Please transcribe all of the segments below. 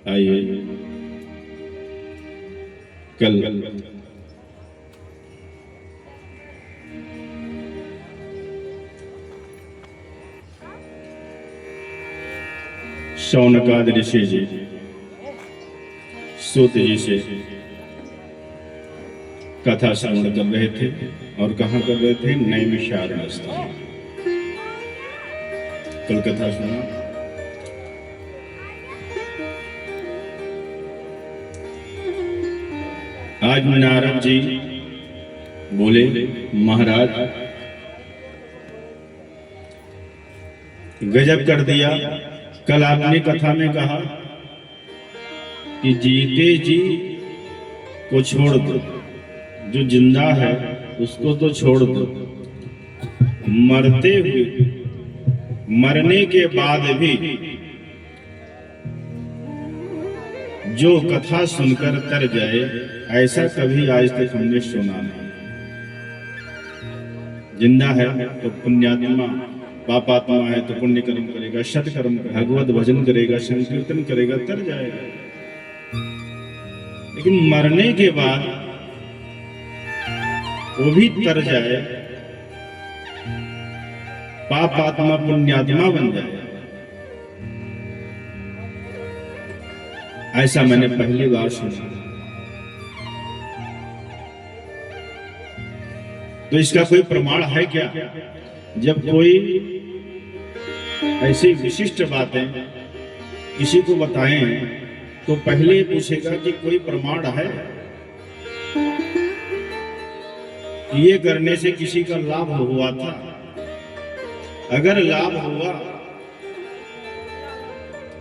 आइए कल शौनकादि ऋषि जी सूत जी से कथा श्रवण कर रहे थे और कहाँ कर रहे थे? नैमिषारण्य स्थान। कल कथा सुना। आज नारद जी बोले, महाराज गजब कर दिया। कल आपने कथा में कहा कि जीते जी को छोड़ दो, जो जिंदा है उसको तो छोड़ दो, मरते हुए मरने के बाद भी जो कथा सुनकर तर जाए, ऐसा कभी आज तक हमने सुना नहीं। जिंदा है तो पुण्यात्मा, पापात्मा है तो पुण्य कर्म करेगा, सत कर्म करेगा, भगवत भजन करेगा, संकीर्तन करेगा, तर जाएगा। लेकिन मरने के बाद वो भी तर जाए, पापात्मा पुण्यात्मा बन जाए, ऐसा मैंने पहली बार सुना। तो इसका कोई प्रमाण है क्या? जब कोई ऐसी विशिष्ट बातें किसी को बताएं तो पहले पूछेगा कि कोई प्रमाण है, ये करने से किसी का लाभ हुआ था। अगर लाभ हुआ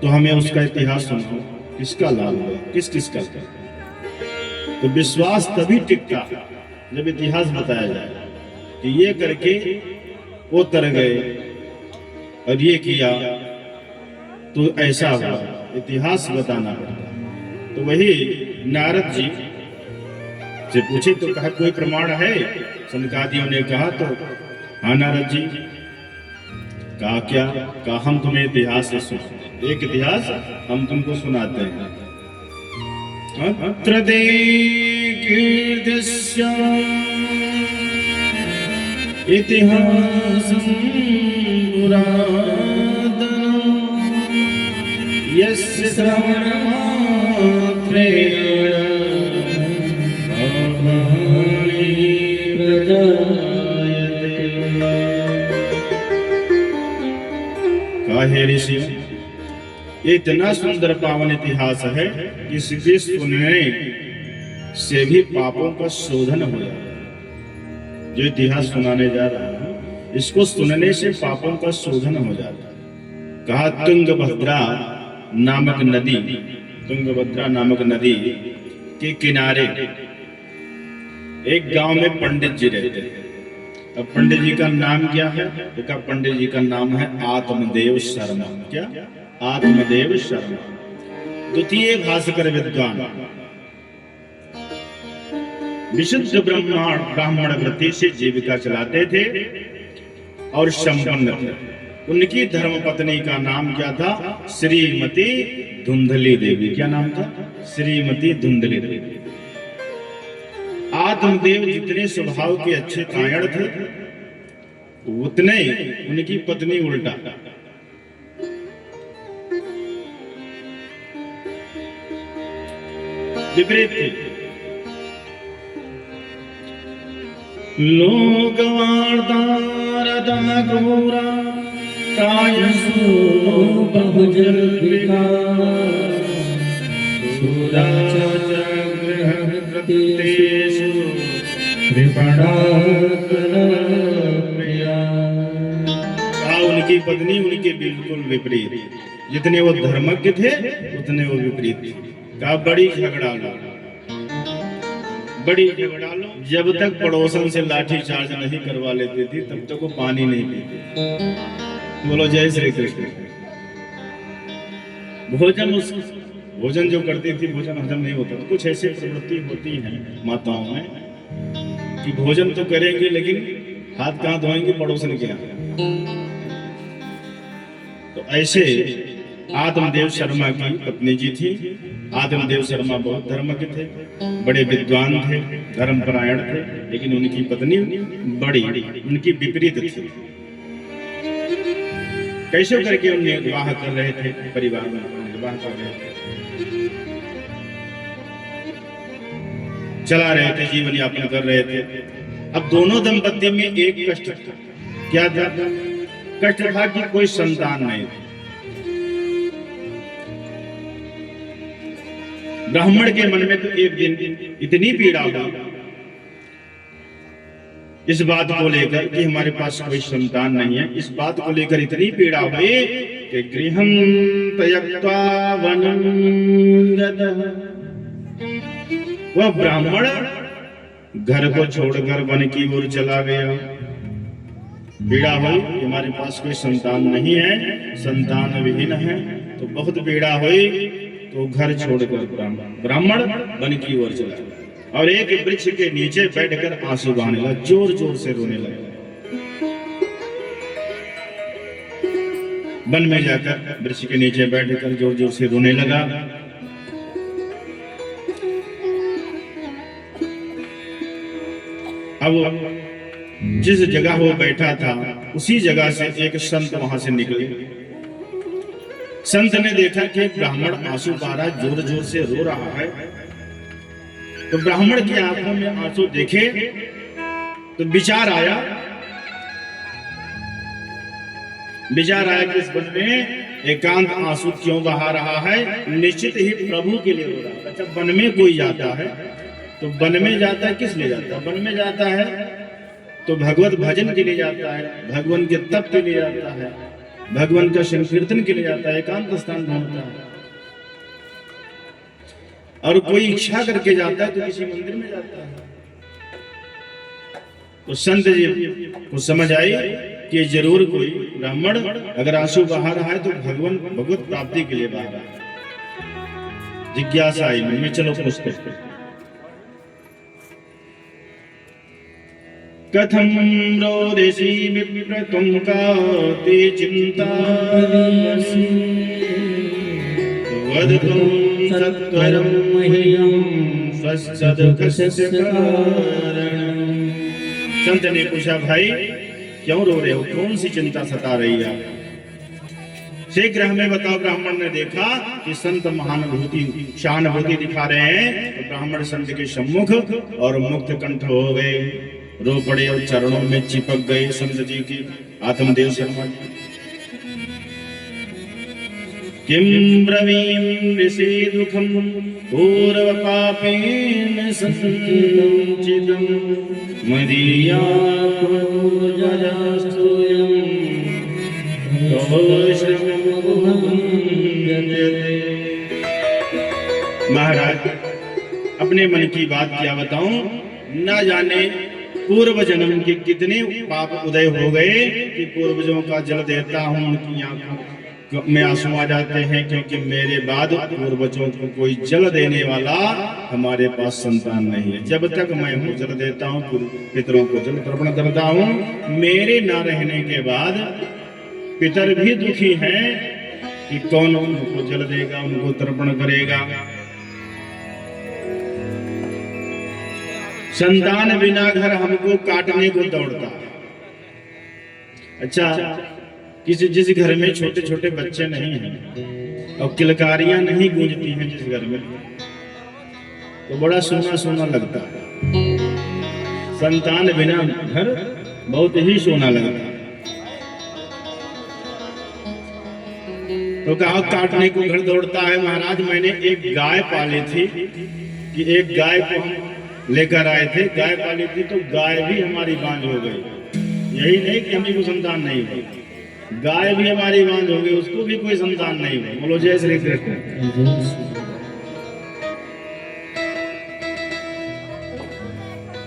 तो हमें उसका इतिहास सुनाओ, किसका लाभ हुआ, किस किसका। तो विश्वास तभी टिकता जब इतिहास बताया जाए कि ये करके वो तर गए और ये किया तो ऐसा हुआ। इतिहास बताना पड़ता। तो वही नारद जी से पूछे तो कहा कोई प्रमाण है? सनकादियों ने कहा तो हाँ नारद जी। कहा क्या? कहा हम तुम्हें इतिहास से सुनाते, एक इतिहास हम तुमको सुनाते हैं। अत्र कीर्तिस्या इतिहासं पुरातनं यस्य श्रवणमात्रेण पापानि प्रजायते। कहे ऋषि, ये इतना सुंदर पावन इतिहास है कि इसके सुनने से भी पापों का शोधन हो जाता है। जो इतिहास सुनाने जा रहा है, इसको सुनने से पापों का शोधन हो जाता है। कहा तुंगभद्रा नामक नदी, तुंगभद्रा नामक नदी के किनारे एक गांव में पंडित जी रहते हैं। अब पंडित जी का नाम क्या है? तो कहा पंडित जी का नाम है आत्मदेव शर्मा। क्या? आत्मदेव शर्मा, द्वितीय भास्कर विद्वान, विशुद्ध ब्राह्मण वृत्ति से जीविका चलाते थे और संपन्न थे। उनकी धर्मपत्नी का नाम क्या था? श्रीमती धुंधली देवी। क्या नाम था? श्रीमती धुंधली देवी। आत्मदेव जितने स्वभाव के अच्छे कायड़ थे, उतने उनकी पत्नी उल्टा विपरीत थी। लोकवार्तारता घोरा कायसो बहुजल्पिका सुराचग्रहप्रतितेषु कृपणाकरप्रिया। उनकी पत्नी उनके बिल्कुल विपरीत। जितने वो धर्मज्ञ थे उतने वो विपरीत थे। कहा बड़ी झगड़ालू, बड़ी झगड़ालू। जब तक पड़ोसन से लाठी चार्ज नहीं करवा लेती थी तब तक वो पानी नहीं पीती। बोलो जय श्री कृष्ण। भोजन जो करती थी, भोजन हजम नहीं होता। तो कुछ ऐसी प्रवृत्ति होती है माताओं में कि भोजन तो करेंगे लेकिन हाथ कहाँ धोएंगे? पड़ोसन के यहाँ। तो ऐसे आत्मदेव शर्मा की पत्नी जी थी। आत्मदेव शर्मा बहुत धर्मज्ञ थे, बड़े विद्वान थे, धर्मपरायण थे, लेकिन उनकी पत्नी बड़ी उनकी विपरीत थी। कैसे करके उन्हें विवाह कर रहे थे, परिवार में विवाह कर रहे थे, चला रहे थे, जीवन यापन कर रहे थे। अब दोनों दंपति में एक कष्ट था। क्या था? कष्ट था कि कोई संतान नहीं थी। ब्राह्मण के मन में तो एक दिन इतनी पीड़ा हुई इस बात को लेकर कि हमारे पास कोई संतान नहीं है। इस बात को लेकर इतनी पीड़ा हुई कि गृहं त्यक्त्वा वनं गतः, वह ब्राह्मण घर को छोड़कर वन की ओर चला गया। पीड़ा हुई, हमारे पास कोई संतान नहीं है, संतान विहीन है, तो बहुत पीड़ा हुई। तो घर छोड़कर ब्राह्मण वन की ओर चला और एक वृक्ष के नीचे बैठकर आंसू बहाने लगा, जोर जोर से रोने लगा। वन में जाकर वृक्ष के नीचे बैठकर जोर जोर से रोने लगा। अब जिस जगह वो बैठा था उसी जगह से एक संत वहां से निकले। संत ने देखा कि ब्राह्मण आंसू बहा रहा, जोर जोर से रो रहा है। तो ब्राह्मण की आंखों में आंसू देखे तो विचार आया कि इस वन में एकांत आंसू क्यों बहा रहा है? निश्चित ही प्रभु के लिए रो रहा है। अच्छा, वन में कोई जाता है तो वन में जाता है, किस लिए जाता है? वन में जाता है तो भगवत भजन के लिए जाता है, भगवान के तप के लिए जाता है, भगवान का संकीर्तन के लिए जाता है, एकांत स्थान ढूंढता है। और कोई इच्छा करके जाता है तो किसी मंदिर में जाता है। तो संत जी को समझ आई कि जरूर कोई ब्राह्मण अगर आंसू बहा रहा है तो भगवत प्राप्ति के लिए बहा रहा है। जिज्ञासा आई मन में, चलो पूछते। कथम रोदिषि विप्र तुम काति चिंता वदतुं सत्वरं मह्यं स्वस्य दुःखस्य कारणं। संत ने पूछा, भाई क्यों रो रहे हो, कौन सी चिंता सता रही है? शीघ्र हमें बताओ। ब्राह्मण ने देखा कि संत महानुभूति सहानुभूति दिखा रहे हैं, तो ब्राह्मण संत के सम्मुख और मुक्त कंठ हो गए, रो पड़े और चरणों में चिपक गए संत जी की। आत्मदेव शर्मा जी, किम ब्रवीम ऋषि दुखम पूर्व पापेन संचितम मदीया महाराज, अपने मन की बात क्या बताऊं, ना जाने पूर्व जन्म के कितने पाप उदय हो गए कि पूर्वजों का जल देता हूं, उनकी आंखों में आंसू आ जाते हैं, क्योंकि मेरे बाद पूर्वजों को कोई जल देने वाला हमारे पास संतान नहीं है। जब तक मैं हूँ जल देता हूँ, पितरों को जल तर्पण करता हूँ, मेरे न रहने के बाद पितर भी दुखी हैं कि कौन उनको जल देगा, उनको तर्पण करेगा। संतान बिना घर हमको काटने को दौड़ता। अच्छा, जिस घर में छोटे छोटे बच्चे नहीं हैं और किलकारियां नहीं गूंजती हैं जिस घर में, तो बड़ा सोना सोना लगता है। संतान बिना घर बहुत ही सोना लगता है। तो कहा काटने को घर दौड़ता है। महाराज, मैंने एक गाय पाली थी कि एक गाय को हम लेकर आए थे, गाय पाली थी, तो गाय भी हमारी बांझ हो गई। यही नहीं कि हमें कोई संतान नहीं हुई, गाय भी हमारी बांझ हो गई, उसको भी कोई संतान नहीं हुई। बोलो जय श्री कृष्ण।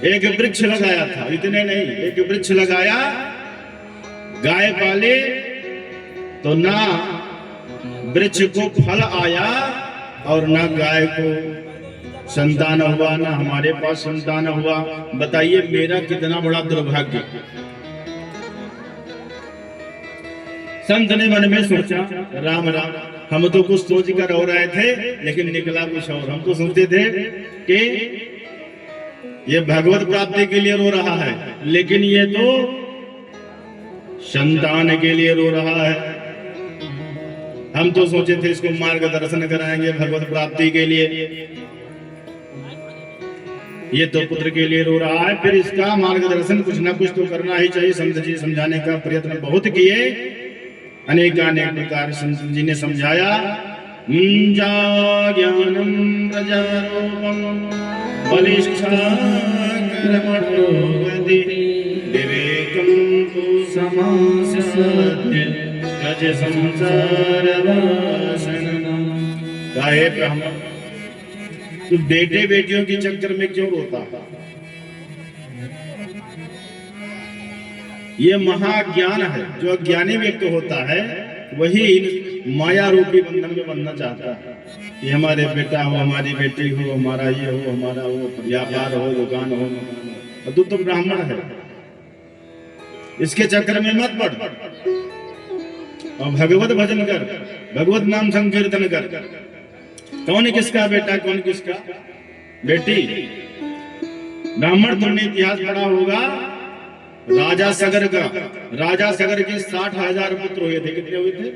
एक वृक्ष लगाया था, इतने नहीं, एक वृक्ष लगाया, गाय पाले तो ना वृक्ष को फल आया और ना गाय को संतान हुआ, ना हमारे पास संतान हुआ। बताइए मेरा कितना बड़ा दुर्भाग्य। संत ने मन में सोचा, राम राम, हम तो कुछ सोच कर हो रहे थे, लेकिन निकला कुछ और। हम तो सोचते थे कि ये भगवत प्राप्ति के लिए रो रहा है, लेकिन ये तो संतान के लिए रो रहा है। हम तो सोचे थे इसको मार्गदर्शन कराएंगे भगवत प्राप्ति के लिए, ये तो पुत्र के लिए रो रहा है, फिर इसका मार्गदर्शन कुछ ना कुछ तो करना ही चाहिए। संत जी समझाने का प्रयत्न बहुत किए, अनेक प्रकार संत जी ने समझाया। मुंजा ज्ञानम प्रजारोपम बलिष्ठा कर्मणोगति विवेकम तु समासस्य गज संसार वासनम। काहे ब्राह्मण, तू बेटे बेटियों के चक्कर में क्यों रोता है? ये महाज्ञान है। जो अज्ञानी व्यक्ति होता है वही माया रूपी बंधन में बनना चाहता है कि हमारे बेटा हो, हमारी बेटी हो, हमारा ये हो, हमारा वो, व्यापार हो, दुकान हो, मकान हो। तू तो ब्राह्मण है, इसके चक्कर में मत पड़ और भगवत भजन कर, भगवत नाम संकीर्तन कर। कौन किसका बेटा, कौन किसका बेटी? ब्राह्मण तुमने इतिहास पढ़ा होगा राजा सगर का। राजा सगर के 60,000 पुत्र हुए थे। कितने हुए थे?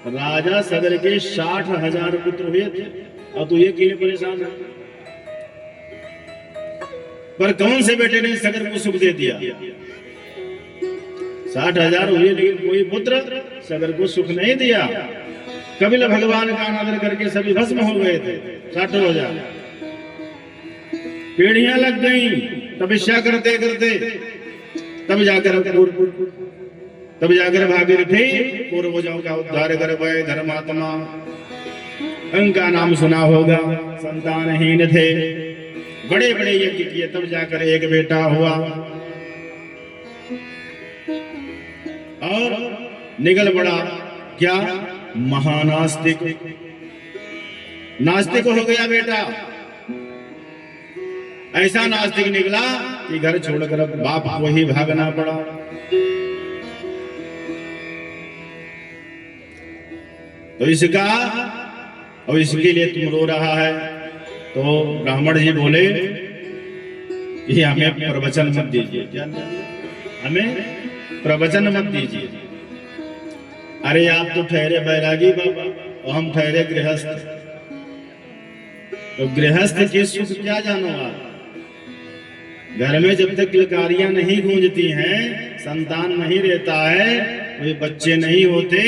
राजा सगर के 60,000 पुत्र हुए थे। और तू ये के लिए परेशान है? पर कौन से बेटे ने सगर को सुख दे दिया? 60,000 हुए, लेकिन कोई पुत्र सगर को सुख नहीं दिया। कपिल भगवान का अनादर करके सभी भस्म हो गए थे। 60,000 पीढ़ियां लग गई तपस्या करते करते, तब जाकर भागीरथी पूर्वजों का उद्धार कर गए। धर्मात्मा, उनका नाम सुना होगा, संतानहीन थे, बड़े बड़े यज्ञ किए, तब जाकर एक बेटा हुआ और निकल पड़ा क्या? महानास्तिक। नास्तिक हो गया बेटा। ऐसा नास्तिक निकला कि घर छोड़कर बाप को ही भागना पड़ा। तो इसका और इसके लिए तुम रो रहा है। तो ब्राह्मण जी बोले कि हमें प्रवचन मत दीजिए। क्या? हमें प्रवचन मत दीजिए। अरे आप तो ठहरे बैरागी बाबा और हम ठहरे गृहस्थ। तो गृहस्थ की सुख क्या जानो आप? घर में जब तक किलकारियां नहीं गूंजती हैं, संतान नहीं रहता है, कोई बच्चे नहीं होते,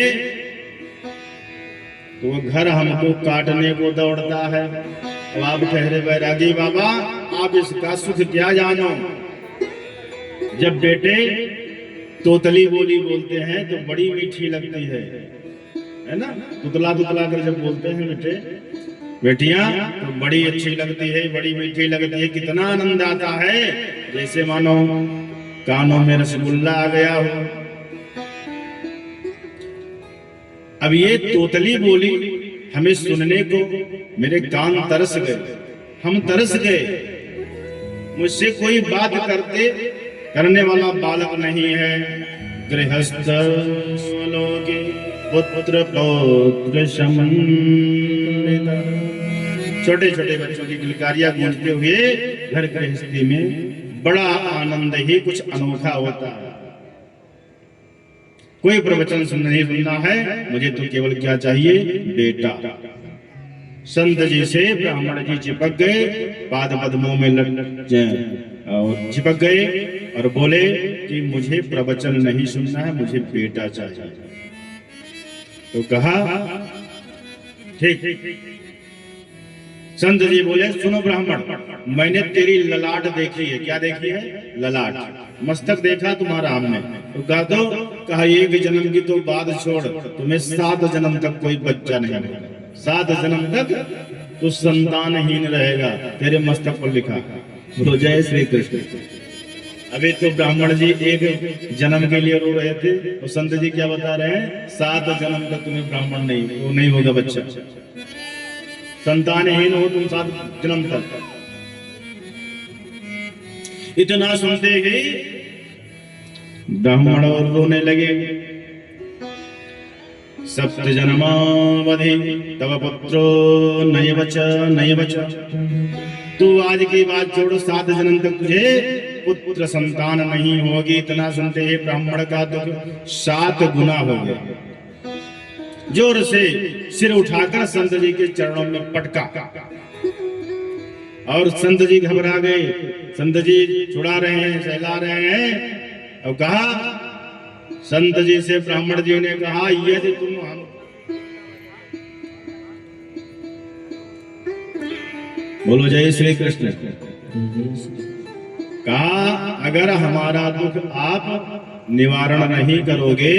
तो वो घर हमको काटने को दौड़ता है। अब आप ठहरे बैरागी बाबा, आप इसका सुख क्या जानो? जब बेटे तोतली बोली बोलते हैं तो बड़ी मीठी लगती है ना? तुतला तुतला कर जब बोलते हैं बेटे बेटियां तो बड़ी अच्छी लगती है, बड़ी मीठी लगती है। कितना आनंद आता है, जैसे मानो कानों में रसगुल्ला आ गया हो। अब ये तोतली बोली हमें सुनने को मेरे कान तरस गए, हम तरस गए। मुझसे कोई बात करने वाला बालक नहीं है। गृहस्थ लोके पुत्र पौत्र समन्विता। छोटे छोटे बच्चों की किलकारियां गूंजते हुए घर गृहस्थी में बड़ा आनंद ही कुछ अनोखा होता है। कोई प्रवचन नहीं सुनना है, मुझे तो केवल क्या चाहिए? बेटा। संत जी से ब्राह्मण जी चिपक गए, पाद पद्मों में और चिपक गए और बोले कि मुझे प्रवचन नहीं सुनना है, मुझे बेटा चाहिए। तो कहा ठीक। संत जी बोले सुनो ब्राह्मण, मैंने तेरी ललाट देखी है। क्या देखी है? ललाट। मस्तक देखा तुम्हारा हमने। तो कहा एक जन्म की तो बात छोड़, तुम्हें 7 जन्म तक कोई बच्चा नहीं होगा। 7 जन्म तक तो संतानहीन रहेगा, तेरे मस्तक पर लिखा। बोलो जय श्री कृष्ण। अभी तो ब्राह्मण जी एक जन्म के लिए रो रहे थे, तो संत जी क्या बता रहे हैं? 7 जन्म तक तुम्हें ब्राह्मण नहीं होगा बच्चा, संतानहीन हो तुम 7 जन्म तक। इतना सुनते ही ब्राह्मण और रोने लगे। सप्त जन्मावधि तव पुत्रो नैव च। तू आज की बात छोड़, 7 जन्म तक तुझे पुत्र संतान नहीं होगी। इतना सुनते ही ब्राह्मण का दुख 7 गुना हो गया। जोर से सिर उठाकर संत जी के चरणों में पटका और संत जी घबरा गए। संत जी छुड़ा रहे हैं, सहला रहे हैं। और कहा, संत जी से ब्राह्मण जी ने कहा, यदि तुम हम बोलो जय श्री कृष्ण। कहा, अगर हमारा दुख आप निवारण नहीं करोगे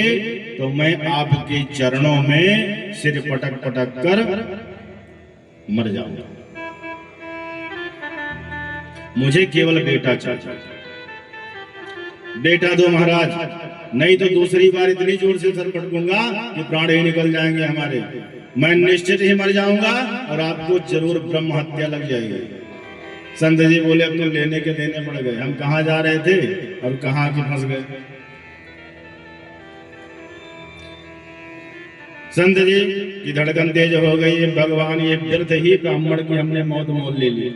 तो मैं आपके चरणों में सिर पटक पटक कर मर जाऊंगा। मुझे केवल बेटा चाहिए, बेटा दो महाराज, नहीं तो दूसरी बार इतनी जोर से सर पटकूंगा कि प्राण ही निकल जाएंगे हमारे। मैं निश्चित ही मर जाऊंगा और आपको जरूर ब्रह्म हत्या लग जाएगी। संत जी बोले, अब तो लेने के देने पड़ गए। हम कहाँ जा रहे थे और कहाँ के फंस गए। संत जी की धड़कन तेज हो गई। भगवान, ये व्यर्थ ही ब्राह्मण की हमने मौत मोल ले ली।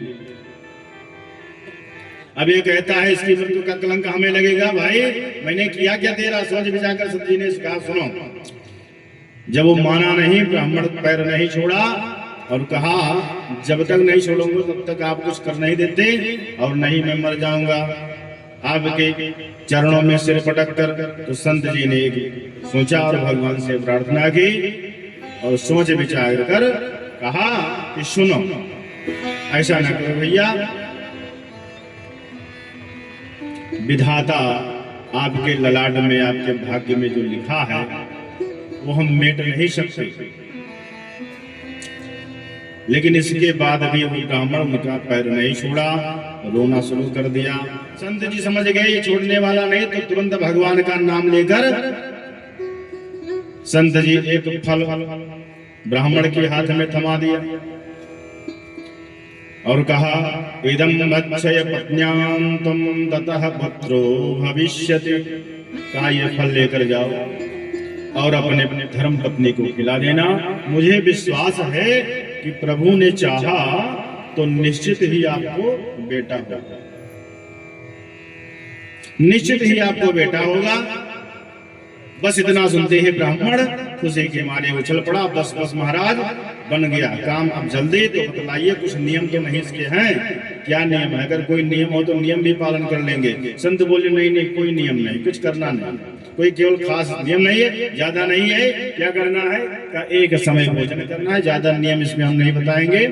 अब ये कहता है इसकी मृत्यु का कलंक हमें लगेगा। भाई, मैंने किया क्या तेरा? सोच विचार कर संत जी ने कहा, सुनो। जब वो माना नहीं, ब्राह्मण पैर नहीं छोड़ा और कहा, जब तक नहीं छोड़ूंगा तब तक आप कुछ कर नहीं देते और नहीं मैं मर जाऊंगा आपके चरणों में सिर पटक कर। तो संत जी ने सोचा और भगवान से प्रार्थना की और सोच विचार कर कहा कि सुनो, ऐसा न करो भैया, विधाता आपके ललाट में, आपके भाग्य में जो लिखा है वो हम मेट नहीं सकते। लेकिन इसके बाद भी वो ब्राह्मण उनका पैर नहीं छोड़ा, रोना शुरू कर दिया। संत जी समझ गए ये छोड़ने वाला नहीं, तो तुरंत भगवान का नाम लेकर संत जी एक फल ब्राह्मण के हाथ में थमा दिया और कहा, इदं भक्षय पत्न्यां त्वं ततः पुत्रो भविष्यति। का ये फल लेकर जाओ और अपने धर्म पत्नी को खिला देना। मुझे विश्वास है कि प्रभु ने चाहा तो निश्चित ही आपको बेटा होगा, निश्चित ही आपको बेटा होगा। बस इतना सुनते ही ब्राह्मण खुशी के मारे उछल पड़ा। बस बस महाराज, बन गया काम। अब जल्दी तो बतलाइए, कुछ नियम तो नहीं इसके हैं? क्या नियम है? अगर कोई नियम हो तो नियम भी पालन कर लेंगे। संत बोले, नहीं नहीं, कोई नियम नहीं, कुछ करना नहीं, कोई केवल खास नियम नहीं है, ज्यादा नहीं है। क्या करना है? का एक समय भोजन करना है, ज्यादा नियम इसमें हम नहीं बताएंगे।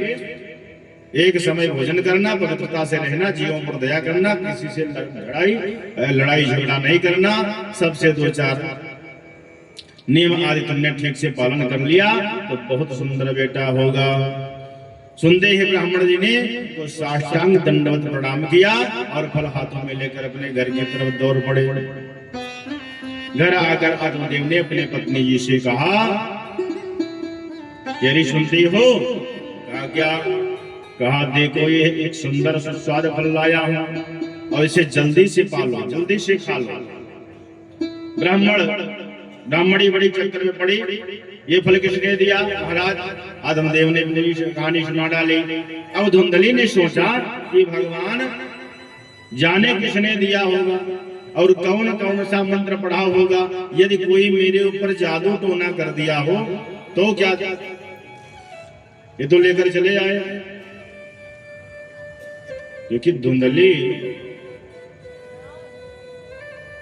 एक समय भोजन करना, पवित्रता से रहना, जीवों पर दया करना, किसी से लड़ाई झगड़ा नहीं करना, सबसे 2-4 नियम आदि तुमने ठीक से पालन कर लिया तो बहुत सुंदर बेटा होगा। सुनते ही ब्राह्मण जी ने तो साष्टांग दंडवत प्रणाम किया और फल हाथों में लेकर अपने घर की तरफ दौड़ पड़े। घर आकर आत्मदेव ने अपने पत्नी जी से कहा, यदि सुनती हो? कहा, क्या? कहा, देखो ये एक सुंदर सुस्वाद फल लाया हूं और इसे जल्दी से पालो, जल्दी से खा लो। ब्राह्मणी बड़ी चक्कर में पड़ी। ये फल किसने दिया? महाराज आत्मदेव ने अपनी कहानी सुना डाली। अब धुंधली ने सोचा कि भगवान जाने किसने दिया होगा और कौन कौन सा मंत्र पढ़ा होगा। यदि कोई मेरे ऊपर जादू टोना कर दिया हो तो क्या? ये तो लेकर चले आए। क्योंकि धुंधली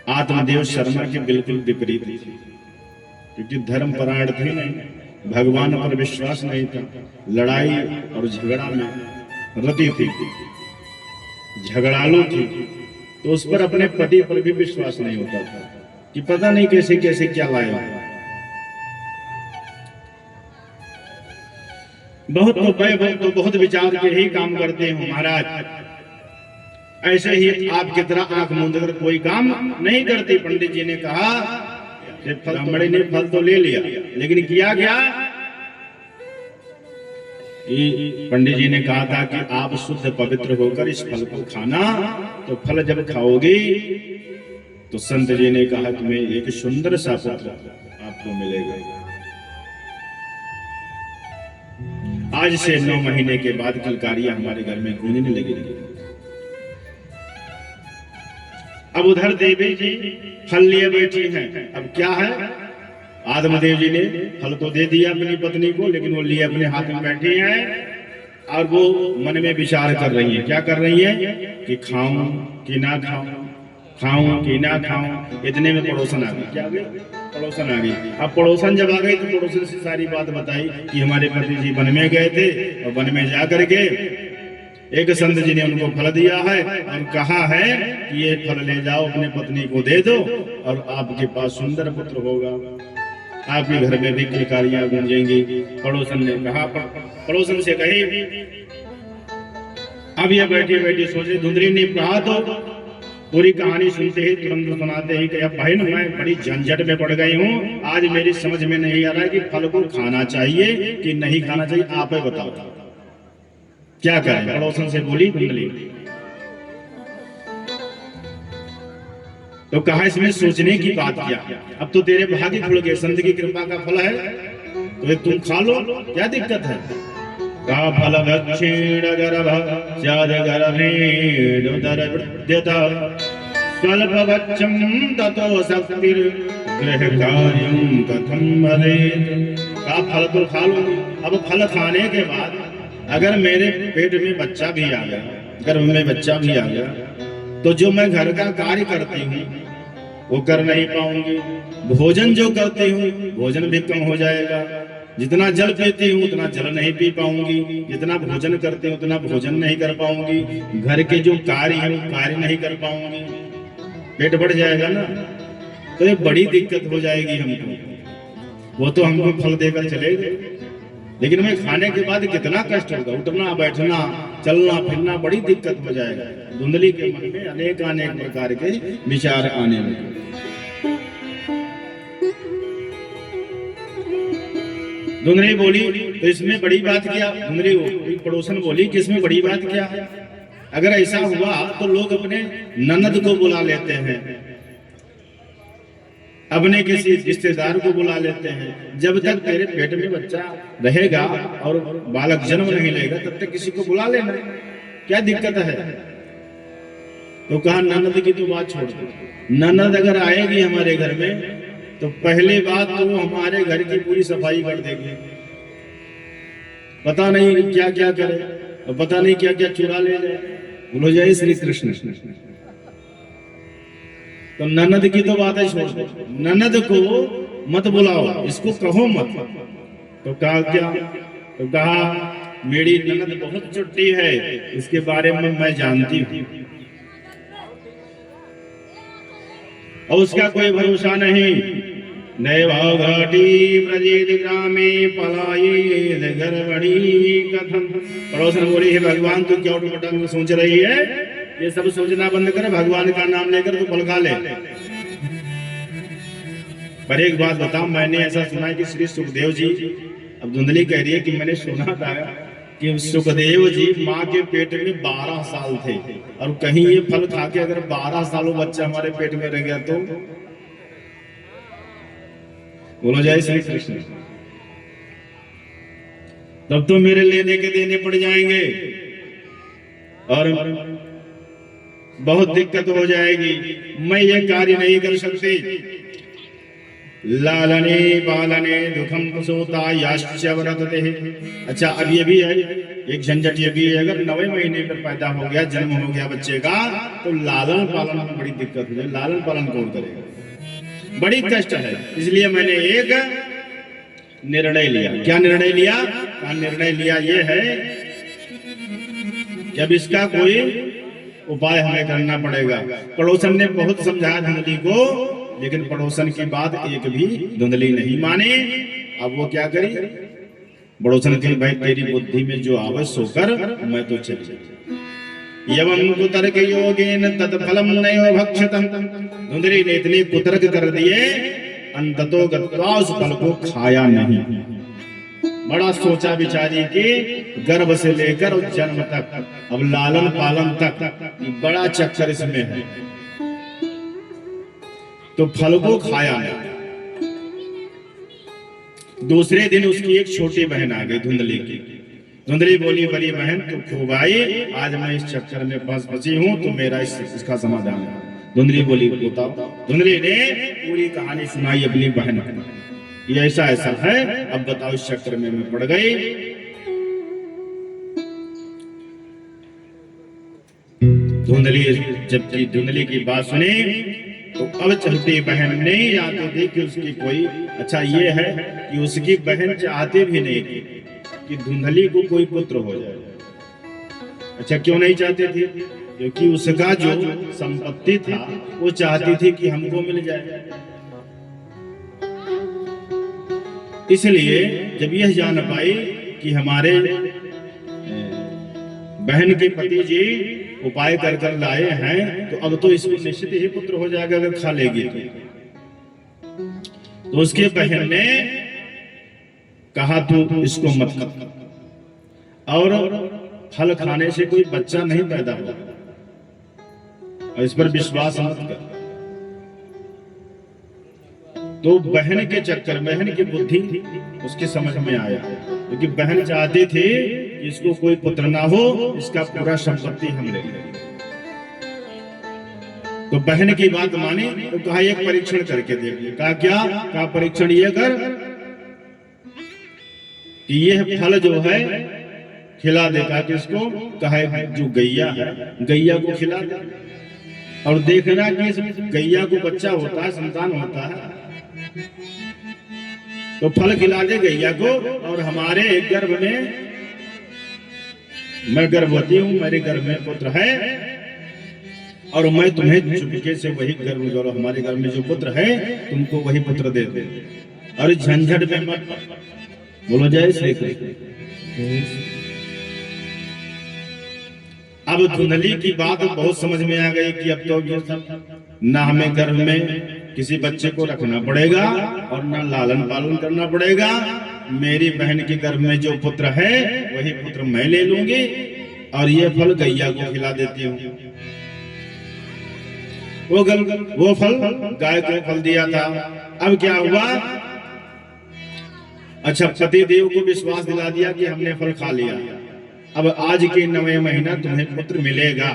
आत्मदेव शर्मा के बिल्कुल विपरीत थी, क्योंकि धर्म परायण थी नहीं, भगवान पर विश्वास नहीं था, लड़ाई और झगड़ा में रति थी, झगड़ालू थी। तो उस पर अपने पति पर भी विश्वास नहीं होता था कि पता नहीं कैसे कैसे क्या लाया। बहुत विचार के ही काम करते हो महाराज। ऐसे ही आपकी तरह आंख मूंद कर कोई काम नहीं करती। पंडित जी ने कहा, ब्राह्मणी ने फल तो ले लिया, लेकिन किया क्या? पंडित जी ने कहा था कि आप शुद्ध पवित्र होकर इस फल को खाना, तो फल जब खाओगे तो संत जी ने कहा तुम्हें एक सुंदर सा पुत्र आपको मिलेगा। आज से 9 महीने के बाद किलकारियां हमारे घर में गूंजने लगी। अब उधर देवी जी फल लिए बैठी हैं। अब क्या है, आदमदेव जी ने फल तो दे दिया अपनी पत्नी को, लेकिन वो लिए अपने हाथ में बैठी हैं और वो मन में विचार कर रही है। क्या कर रही है कि खाऊं कि ना खाऊं, खाऊं कि ना खाऊं। इतने में पड़ोसन आ गई। क्या आ गई? पड़ोसन आ गई। अब पड़ोसन जब आ गई तो पड़ोसन से सारी बात बताई कि हमारे पति जी वन में गए थे और वन में जा करके एक संत जी ने उनको फल दिया है और कहा है कि ये फल ले जाओ अपने पत्नी को दे दो और आपके पास सुंदर पुत्र होगा, आपके घर में भी किलकारियां गूंजेंगी। पड़ोसन ने कहा, पड़ोसन से कही। अब ये बैठी बैठी सोचे, धुंधरी ने कहा तो पूरी कहानी सुनते ही तुरंत सुनाते ही कि बहन मैं बड़ी झंझट में पड़ गई हूँ, आज मेरी समझ में नहीं आ रहा है कि फल को खाना चाहिए कि नहीं खाना चाहिए, आप ही बताओ क्या करें। पड़ोसन से बोली धुंधली। तो कहा इसमें सोचने की बात क्या, अब तो तेरे भाग्य खुल गए, संत की कृपा का फल है तो तुम खा लो, क्या दिक्कत है। का फल दक्षिण गर्भ चाद गर्भेदुदर वृद्यता स्वल्प वच्चम ततो शक्तिर गृह कार्यं कथम भवेत्। का फल तो खा लो। अब फल खाने के बाद अगर मेरे पेट में बच्चा भी आ गया, गर्भ में बच्चा भी आ गया, तो जो मैं घर का कार्य करती हूँ वो कर नहीं पाऊंगी। भोजन जो करती हूँ भोजन भी कम हो जाएगा। जितना जल पीती हूँ उतना जल नहीं पी पाऊंगी, जितना भोजन करती हूँ उतना भोजन नहीं कर पाऊंगी। घर के जो कार्य है वो कार्य नहीं कर पाऊंगी। पेट बढ़ जाएगा ना, तो ये बड़ी दिक्कत हो जाएगी हमको। वो तो हमको फल देकर चले गए, लेकिन मैं खाने के बाद कितना कष्ट होगा, उठना बैठना चलना फिरना बड़ी दिक्कत हो जाएगा। धुंधली के मन में अनेक अनेक प्रकार के विचार आने लगे। धुंधली बोली तो इसमें बड़ी बात क्या। धुंधली पड़ोसन बोली कि इसमें बड़ी बात क्या है। अगर ऐसा हुआ तो लोग अपने ननद को बुला लेते हैं, अपने किसी रिश्तेदार को बुला लेते हैं। जब तक तेरे पेट में बच्चा रहेगा और बालक जन्म नहीं लेगा तब तक किसी को बुला लेना, क्या दिक्कत है। तो कहा ननद की तो बात छोड़ दो, ननद अगर आएगी हमारे घर में तो पहली बात तो वो हमारे घर की पूरी सफाई कर देगी। पता नहीं क्या क्या करे और पता नहीं क्या क्या चुरा ले जाए। बोलो जय श्री कृष्ण। तो ननद की तो बात है छोड़ दो, ननद को मत बुलाओ, इसको कहो मत। तो कहा क्या, तो कहा मेरी ननद बहुत चुट्टी है, इसके बारे में मैं जानती हूँ और उसका कोई भरोसा नहीं। नैवा घाटी प्रजेद ग्रामे पलायेद गर्भणी कथम। पड़ोसन बोली है भगवान तू क्या उठपटांग सोच रही है, ये सब सोचना बंद कर, भगवान का नाम लेकर तू फल खा ले। पर एक बात बताऊं, मैंने ऐसा सुना है कि श्री सुखदेव जी, अब धुंधली कह रही है कि मैंने सुना था कि सुखदेव जी माँ के पेट में 12 साल थे और कहीं ये फल खा के अगर 12 सालों बच्चा हमारे पेट में रह गया तो। बोलो जय श्री कृष्ण। तब तो मेरे लेने के देने पड़ जाएंगे और बहुत दिक्कत हो जाएगी, मैं ये कार्य नहीं कर सकती। लालने पालने दुखम कुसोता याश्च वर्तते। अच्छा अब ये भी है एक झंझट, ये भी है अगर 9वें महीने पर पैदा हो गया, जन्म हो गया बच्चे का, तो लालन पालन में बड़ी दिक्कत हो जाए। लालन पालन कौन करेगा, बड़ी कष्ट है। इसलिए मैंने एक निर्णय लिया। क्या निर्णय लिया? निर्णय लिया ये है कि अब इसका कोई उपाय हमें करना पड़ेगा। पड़ोसन ने बहुत समझाया धुंधली को, लेकिन पड़ोसन की बात एक भी धुंधली नहीं मानी। अब वो क्या करी, पड़ोसन कही भाई तेरी बुद्धि में जो आवे सो कर, मैं तो चली। यवं कुतर्क योगेन तत्फलम नैव भक्षतम। धुंधली ने इतने कुतर्क कर दिए, अंततो गत्वा उस फल को खाया नहीं। बड़ा सोचा विचारी कि गर्भ से लेकर जन्म तक, अब लालन पालन तक बड़ा चक्कर इसमें है, तो फल को खाया नहीं। दूसरे दिन उसकी एक छोटी बहन आ गई धुंधली की, धुंधली बोली बड़ी बहन तू खूब आई, आज मैं इस चक्कर में फंसी हूँ, तो मेरा इसका समाधान है। धुंधली बोली बताओ। धुंधली ने पूरी कहानी सुनाई अपनी बहन को, ये ऐसा ऐसा है, अब बताओ इस चक्कर में मैं पड़ गई। धुंधली जबकि धुंधली की बात सुनी तो अब चलती बहन नहीं चाहती थी कि उसकी कोई, अच्छा ये है कि उसकी बहन चाहती भी नहीं थी कि धुंधली को कोई पुत्र हो जाए। अच्छा क्यों नहीं चाहती थी? क्योंकि उसका जो संपत्ति था वो चाहती थी कि हमको मिल जाए। इसलिए जब यह जान पाई कि हमारे बहन के पति जी उपाय कर कर लाए हैं, तो अब तो इसको निश्चित ही पुत्र हो जाएगा अगर खा लेगी तो उसके बहन ने कहा तू इसको मत कर, और फल खाने से कोई बच्चा नहीं पैदा होगा, और इस पर विश्वास मत कर। तो बहन के चक्कर, बहन की बुद्धि उसके समझ में आया, क्योंकि बहन चाहती थी कि इसको कोई पुत्र ना हो, इसका पूरा संपत्ति हम ले लें। तो बहन की बात मानी तो कहा एक परीक्षण करके देख। कहा क्या? कहा परीक्षण ये कर कि यह फल जो है खिला देगा किसको? कहा जो गैया है, गैया को खिला दे, और देखना कि इस गैया को बच्चा होता है, संतान होता है, तो फल खिला दे गैया को, और हमारे गर्भ में, मैं गर्भवती हूं, मेरे गर्भ में पुत्र है, और मैं तुम्हें चुपके से वही गर्भ जो हमारे गर्भ में जो पुत्र है तुमको वही पुत्र दे दे, और झंझट में मत बोलो जय श्री कृष्ण। अब धुंधली की बात बहुत समझ में आ गई कि अब तो ये सब ना हमें गर्भ में किसी बच्चे को रखना पड़ेगा और ना लालन पालन करना पड़ेगा, मेरी बहन के गर्भ में जो पुत्र है वही पुत्र मैं ले लूंगी, और ये फल गैया को खिला देती हूँ। वो फल गाय को फल दिया था। अब क्या हुआ? अच्छा पति देव को विश्वास दिला दिया कि हमने फल खा लिया, अब आज के 9वें महीना तुम्हें पुत्र मिलेगा,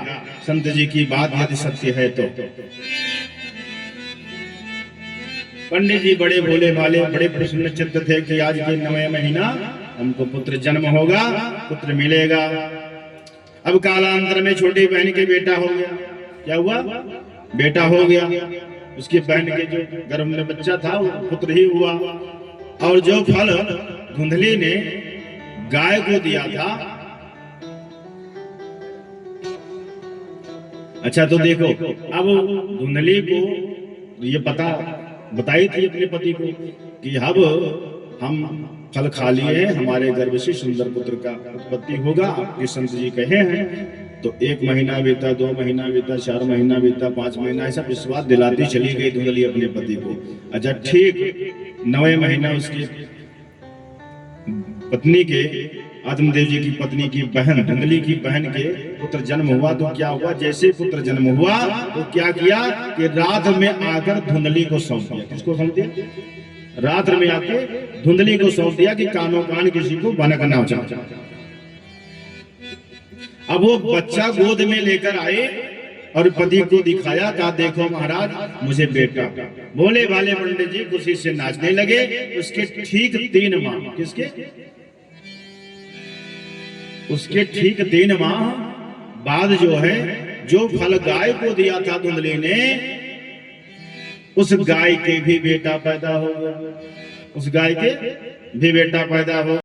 संत जी की बात यदि सत्य है तो। पंडित जी बड़े भोले भाले, बड़े प्रसन्न चित्त थे कि आज के 9वें महीना हमको पुत्र जन्म होगा, पुत्र मिलेगा। अब कालांतर में छोटी बहन के बेटा हो गया। क्या हुआ? बेटा हो गया। उसकी बहन के जो गर्भ में बच्चा था वो पुत्र ही हुआ। और जो फल धुंधली ने गाय को दिया था, अच्छा तो देखो अब धुंधली को ये पता बताई थी अपने पति को कि अब हम फल खा लिए हैं, हमारे गर्भ से सुंदर पुत्र का उत्पत्ति होगा, आपके संत जी कहे हैं। तो 1 महीना बीता, 2 महीना बीता, 4 महीना बीता, 5 महीना, ऐसा विश्वास दिलाती चली गई धुंधली अपने पति को। अच्छा ठीक 9वें महीना उसकी पत्नी के, आत्मदेव जी की पत्नी की बहन, धुंधली की बहन के पुत्र जन्म हुआ। तो क्या हुआ? जैसे पुत्र जन्म हुआ तो क्या किया कि रात में आकर धुंधली को सौंप दिया। किसको सौंप दिया? रात्र में आके धुंधली को सौंप दिया कि कानों कान किसी को भनकना चाहता। अब वो बच्चा गोद में लेकर आए और पति को दिखाया, कहा देखो महाराज मुझे बेटा। भोले भाले पंडित जी खुशी से नाचने लगे। उसके ठीक 3 माह, किसके? उसके ठीक 3 माह बाद जो है, जो फल गाय को दिया था धुंधली ने, उस गाय के भी बेटा पैदा हो गया। उस गाय के भी बेटा पैदा हो